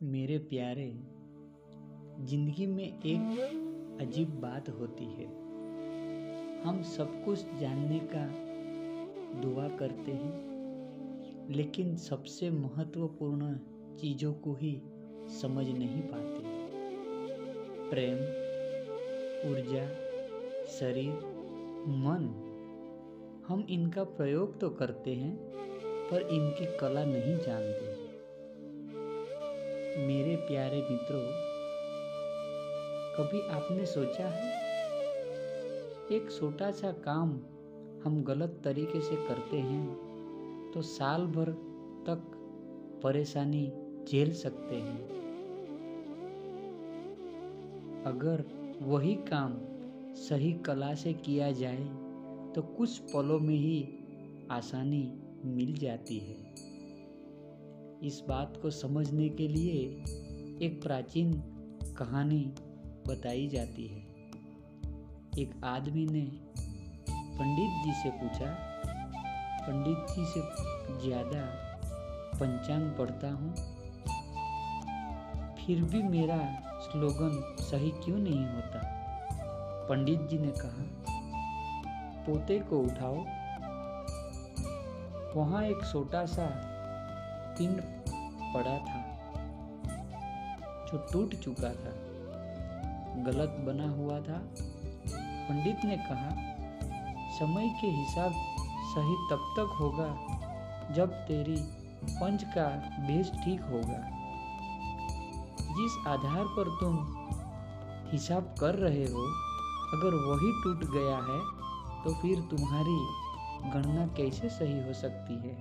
मेरे प्यारे, जिंदगी में एक अजीब बात होती है। हम सब कुछ जानने का दुआ करते हैं, लेकिन सबसे महत्वपूर्ण चीज़ों को ही समझ नहीं पाते। प्रेम, ऊर्जा, शरीर, मन, हम इनका प्रयोग तो करते हैं, पर इनकी कला नहीं जानते। मेरे प्यारे मित्रों, कभी आपने सोचा है एक छोटा सा काम हम गलत तरीके से करते हैं तो साल भर तक परेशानी झेल सकते हैं। अगर वही काम सही कला से किया जाए तो कुछ पलों में ही आसानी मिल जाती है। इस बात को समझने के लिए एक प्राचीन कहानी बताई जाती है। एक आदमी ने पंडित जी से पूछा, पंडित जी से ज़्यादा पंचांग पढ़ता हूँ, फिर भी मेरा स्लोगन सही क्यों नहीं होता। पंडित जी ने कहा, पोते को उठाओ। वहाँ एक छोटा सा पिंड पड़ा था जो टूट चुका था, गलत बना हुआ था। पंडित ने कहा, समय के हिसाब सही तब तक होगा जब तेरी पंच का बेस ठीक होगा। जिस आधार पर तुम हिसाब कर रहे हो, अगर वही टूट गया है तो फिर तुम्हारी गणना कैसे सही हो सकती है।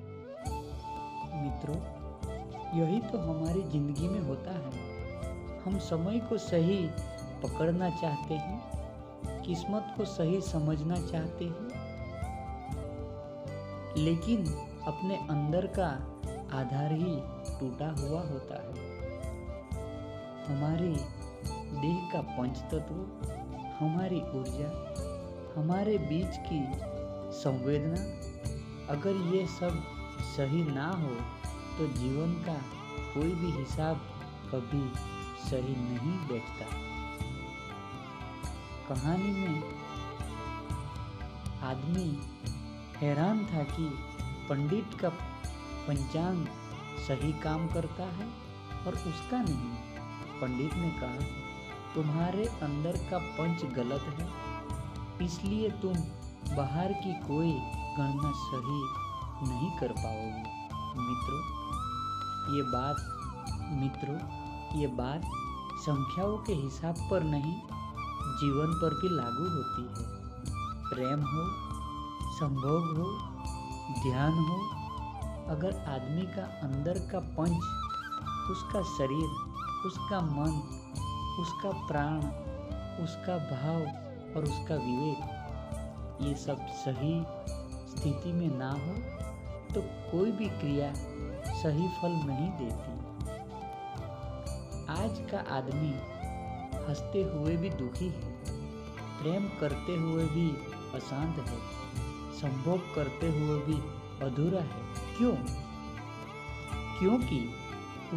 मित्रों, यही तो हमारी जिंदगी में होता है। हम समय को सही पकड़ना चाहते हैं, किस्मत को सही समझना चाहते हैं, लेकिन अपने अंदर का आधार ही टूटा हुआ होता है। हमारी देह का पंच तत्व, हमारी ऊर्जा, हमारे बीच की संवेदना, अगर ये सब सही ना हो तो जीवन का कोई भी हिसाब कभी सही नहीं बैठता। कहानी में आदमी हैरान था कि पंडित का पंचांग सही काम करता है और उसका नहीं। पंडित ने कहा, तुम्हारे अंदर का पंच गलत है, इसलिए तुम बाहर की कोई गणना सही नहीं कर पाओगे। मित्रों, ये बात संख्याओं के हिसाब पर नहीं, जीवन पर भी लागू होती है। प्रेम हो, संभोग हो, ध्यान हो, अगर आदमी का अंदर का पंच, उसका शरीर, उसका मन, उसका प्राण, उसका भाव और उसका विवेक, ये सब सही स्थिति में ना हो तो कोई भी क्रिया सही फल नहीं देती। आज का आदमी हंसते हुए भी दुखी है, प्रेम करते हुए भी अशांत है, संभोग करते हुए भी अधूरा है। क्यों? क्योंकि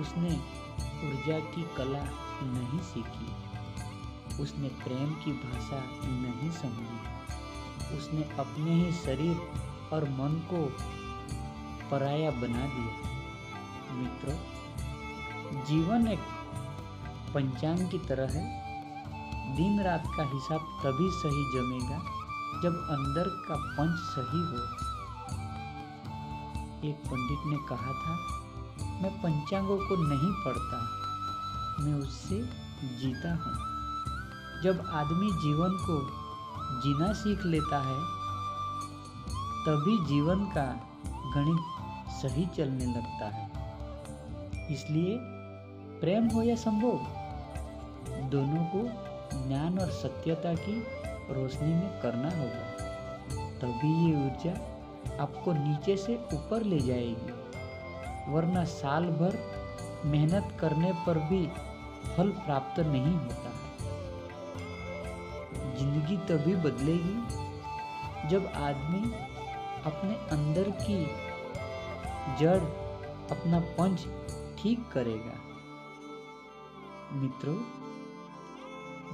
उसने ऊर्जा की कला नहीं सीखी, उसने प्रेम की भाषा नहीं समझी, उसने अपने ही शरीर और मन को पराया बना दिया। मित्रों, जीवन एक पंचांग की तरह है। दिन रात का हिसाब तभी सही जमेगा जब अंदर का पंच सही हो। एक पंडित ने कहा था, मैं पंचांगों को नहीं पढ़ता, मैं उससे जीता हूँ। जब आदमी जीवन को जीना सीख लेता है, तभी जीवन का गणित सही चलने लगता है। इसलिए प्रेम हो या संभोग, दोनों को ज्ञान और सत्यता की रोशनी में करना होगा। तभी ये ऊर्जा आपको नीचे से ऊपर ले जाएगी, वरना साल भर मेहनत करने पर भी फल प्राप्त नहीं होता। जिंदगी तभी बदलेगी जब आदमी अपने अंदर की जड़, अपना पंच ठीक करेगा। मित्रों,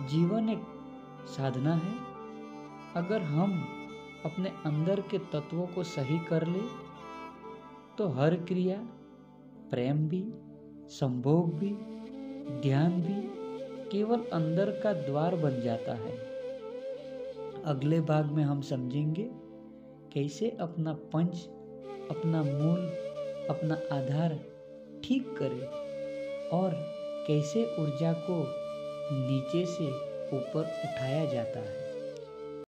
जीवन एक साधना है। अगर हम अपने अंदर के तत्वों को सही कर ले तो हर क्रिया, प्रेम भी, संभोग भी, ध्यान भी केवल अंदर का द्वार बन जाता है। अगले भाग में हम समझेंगे कैसे अपना पंच, अपना मूल, अपना आधार ठीक करें और कैसे ऊर्जा को नीचे से ऊपर उठाया जाता है।